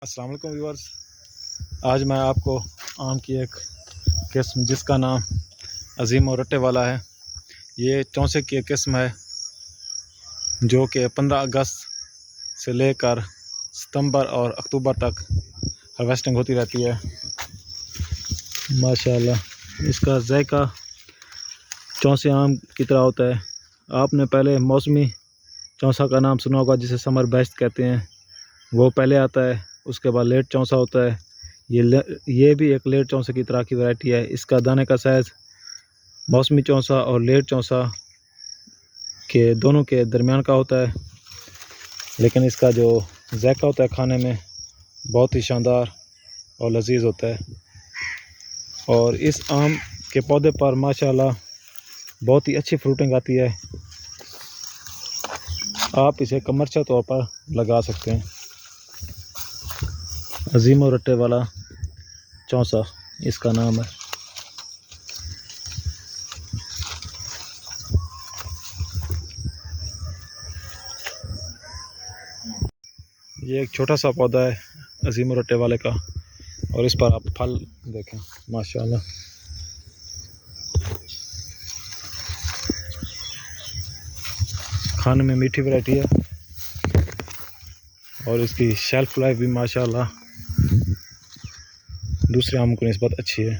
अस्सलाम वालेकुम व्यूअर्स। आज मैं आपको आम की एक किस्म जिसका नाम अजीम और रट्टे वाला है, ये चौसे की किस्म है जो कि 15 अगस्त से लेकर सितंबर और अक्टूबर तक हार्वेस्टिंग होती रहती है। माशाल्लाह इसका जायका चौसे आम की तरह होता है। आपने पहले मौसमी चौसा का नाम सुना होगा जिसे समर बेस्ट कहते हैं, वो पहले आता है। उसके बाद लेट चौसा होता है। ये भी एक लेट चौसे की तरह की वैरायटी है। इसका दाने का साइज़ मौसमी चौसा और लेट चौसा के दोनों के दरमियान का होता है, लेकिन इसका जो जायका होता है खाने में बहुत ही शानदार और लजीज होता है। और इस आम के पौधे पर माशाल्लाह बहुत ही अच्छी फ्रूटिंग आती है। आप इसे कमर्शियल तौर पर लगा सकते हैं। अजीम और रट्टे वाला चौसा इसका नाम है। ये एक छोटा सा पौधा है अजीम और रट्टे वाले का, और इस पर आप फल देखें माशाल्लाह। खाने में मीठी वैरायटी है और इसकी शेल्फ लाइफ भी माशाल्लाह दूसरे आमों की निस्बत अच्छी है।